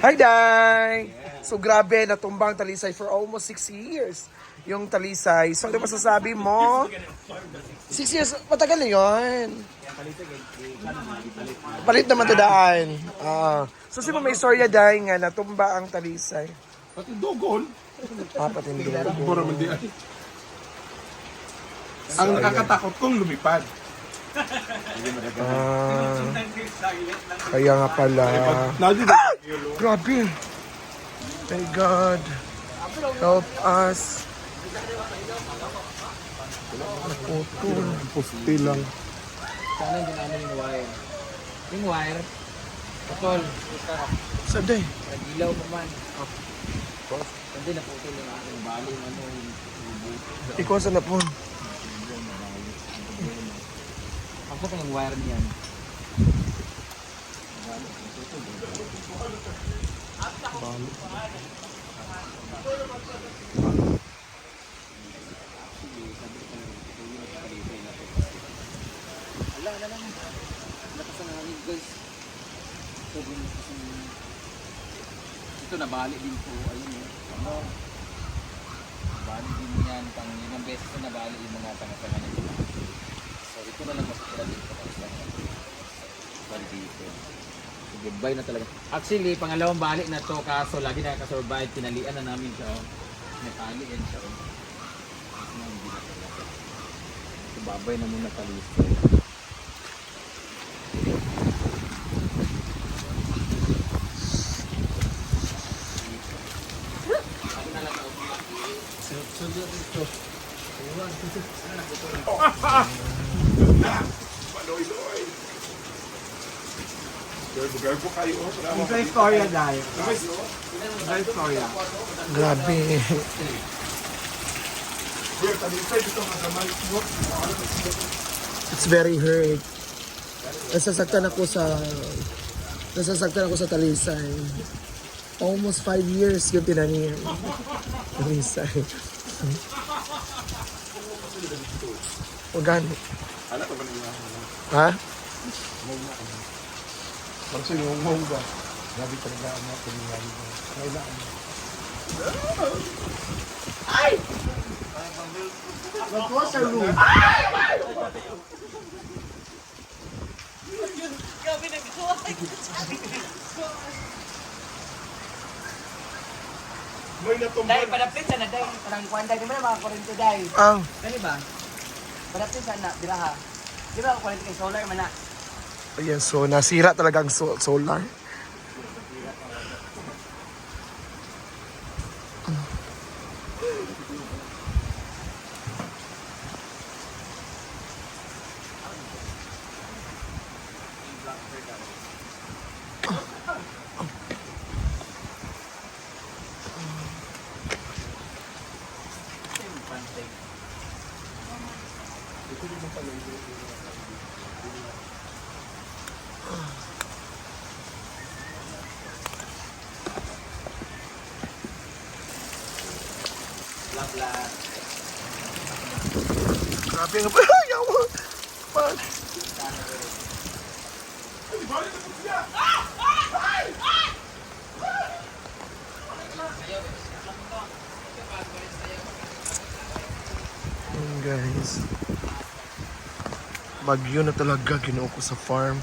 Hi, Day! So, grabe, natumbang Talisay for almost 6 years. Yung Talisay. So, ano masasabi mo? 6 years, matagal na yun. Palit naman to daan. So, si may storya dahil nga natumba ang Talisay. Pati dogol. Patindog. Bora man di ay. Ang nakakatakot kong lumipad. Kaya nga pala. Nadi Grabe. My God. Help us. Naputol. pusti lang. Sana hindi namin yung wire. Yung wire, patol. Saan day? Nagilaw pa man. Hindi naputol yung aking bali. Ano yung tubo. Ikaw saan na po? Ako pa yung wire niyan. Wala na lang. Lakas na namin guys. Ito nabali din po. Ayun eh. Ano? Nabali din yan. Pang ilang beses na nabali yung mga tanga-tanga na ito. So ito na lang masakira dito. Dito. So, goodbye na talaga. Actually, pangalawang balik na to kaso lagi nakaka-survive. Pinalian na namin siya. Natali yan siya. Kasi na hindi na talaga. So babay na muna Talisay. Baloy-loy. Garbo kayo. Ito yung storya dahil. Ito yung storya. Grabe. It's very hurt. Nasasaktan ako sa Talisay. Almost 5 years yung tinanir. Talisay. Organ. Anak ko ba nila? Ha? Parang yung mongga. Grabe talaga ang mga pinilari ko. Kailangan. What was the room? May natumba. Dahil padapit sa na dahil. Parang kuhan dahil. Di ba na mga kurento dahil? Kani ba? Padapit sa na. Di ba ha? Di ba kurento kay solar man na? Ayan, so nasira talaga ang solar. Grabe nga pala. Ayaw mo. Man. Guys. Bagyo na talaga ginoo ko sa farm.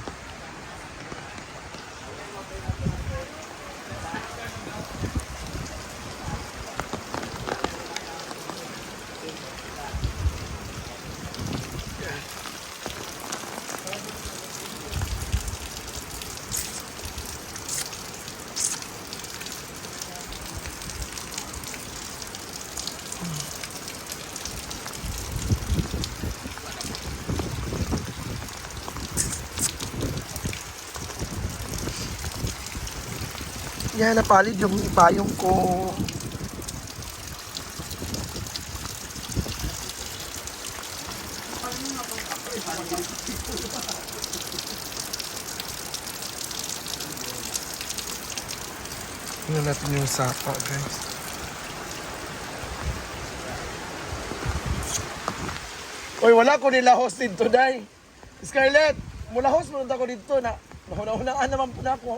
Yan, napalid yung ipayong ko. Tingnan natin yung sapa, guys. Oy, wala ko nila host dito, day. Scarlett, mula host mo ko dito na. Nauna-unaan naman po na ako.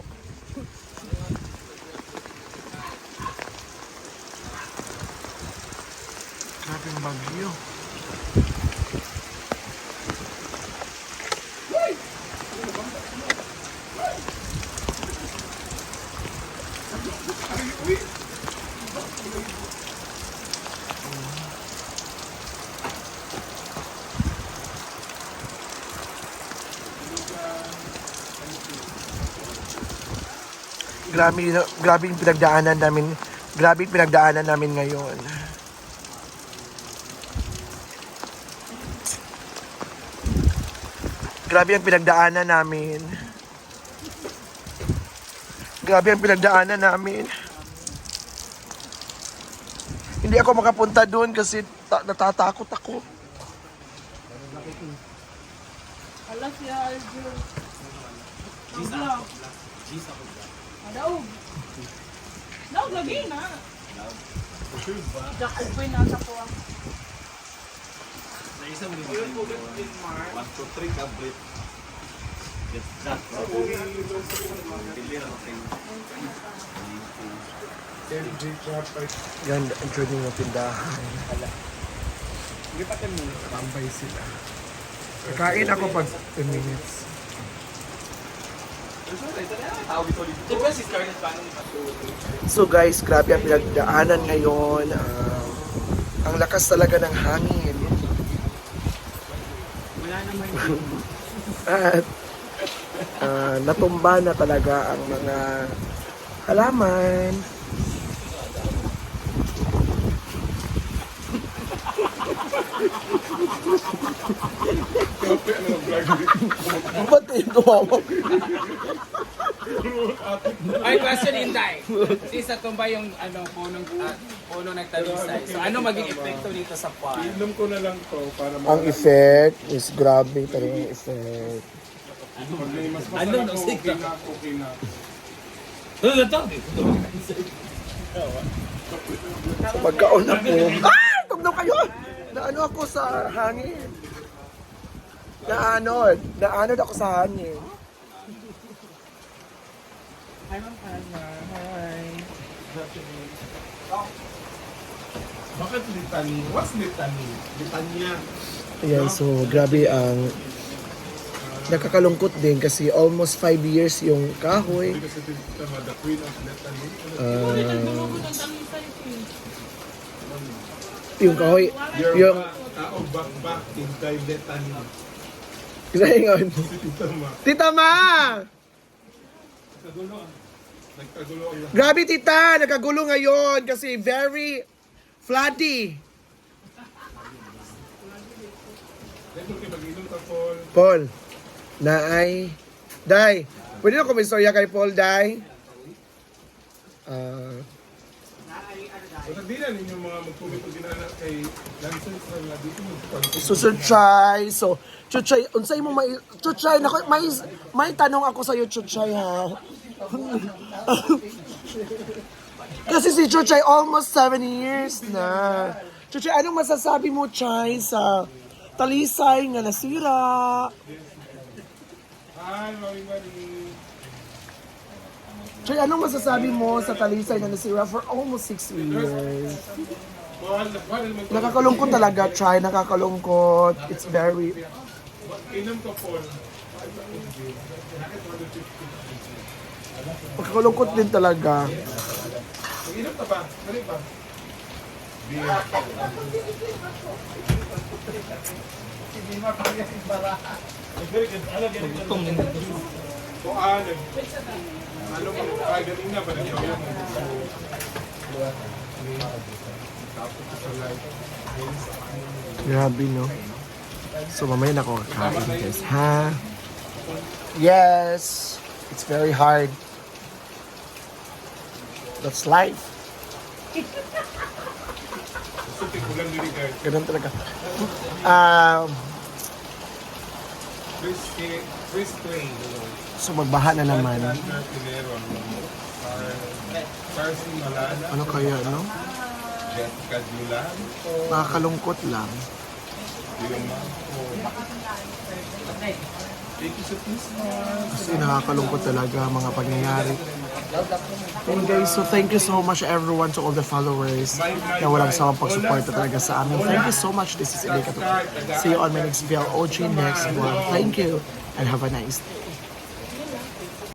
Yung bagyo. Grabe yung pinagdaanan namin. Grabe yung pinagdaanan namin ngayon. Grabe ang pinagdaanan namin. Grabe ang pinagdaanan namin. Hindi ako makapunta doon kasi natatakot ako. Ala siya, Aljo. Daog. Daog lagi na. Daog pa na sa ko. Ganda ang training ng tindahan. Tambay sila. Kakain ako pag 10 minutes. So guys, grabe ang pinagdaanan ngayon. Ang lakas talaga ng hangin. At natumba na talaga ang mga halaman. Ba't yung tumawa? Ay, question Inday. Isa tumba yung puno nagtalisay. So ano maging epekto dito sa farm? Inom ko na lang to para Ang effect is grabe talaga yung effect. pag may mas Ano masarap no, ko, sige. okay na. Ano to? So pagkaon na po. Ay! Tugnaw kayo! Naano ako sa hangin. Naanod ako sa hangin. Hi, Ma'am Kanya. Hi. Bakit litany? What's litany? Litanya. Ayan, so grabe ang nakakalungkot din kasi almost 5 years yung kahoy. Kasi tama, the queen of litany. Yung kahoy, yung Tao back in kay litany. isahingon. Si Tita Ma. Tita Ma! Nagkagulo ang lahat. Grabe tita, nagkagulo ngayon kasi very floody. Dito kayo mag-inom ka, Paul. Paul, naay, Day, pwede na kumistorya kay Paul, Day? Pero di na ninyo mga mag-comment kung ginana kay Lancers na dito mag-comment. So, Chuchay, Chuchay, unsay mo Chuchay, nako, may tanong ako sa'yo, Chuchay, ha? Kasi si Chuchay almost 7 years na. Chuchay, anong masasabi mo, Chay, sa talisay nga nasira? Hi, Mami Mari. Chay, anong masasabi mo sa talisay na nasira for almost 6 years? Mahal na naman. Nakakalungkot talaga, Chay, nakakalungkot. It's very... Inom ka, Paul. Nakakalungkot din talaga. Mag-inom ka ba? Mali ba? Beer. Kung ano mo, ganina ba na siya? Grabe, no? So, mamaya na ako kakain, guys, ha? Yes! It's very hard. That's life. Suti ko lang din guys. Ganun talaga. Chris Twain. So, magbaha na naman. Alexander Pinero. Charles Malala. Ano kaya, no? Jessica Dulan. Nakakalungkot lang. Yung Marco. Thank you sa Christmas. Kasi nakakalungkot talaga mga pangyayari. And guys, so thank you so much everyone, to all the followers na walang sawang pagsuporta talaga sa amin. Thank you so much. This is Ilika. See you on my next VLOG next one. Thank you and have a nice day.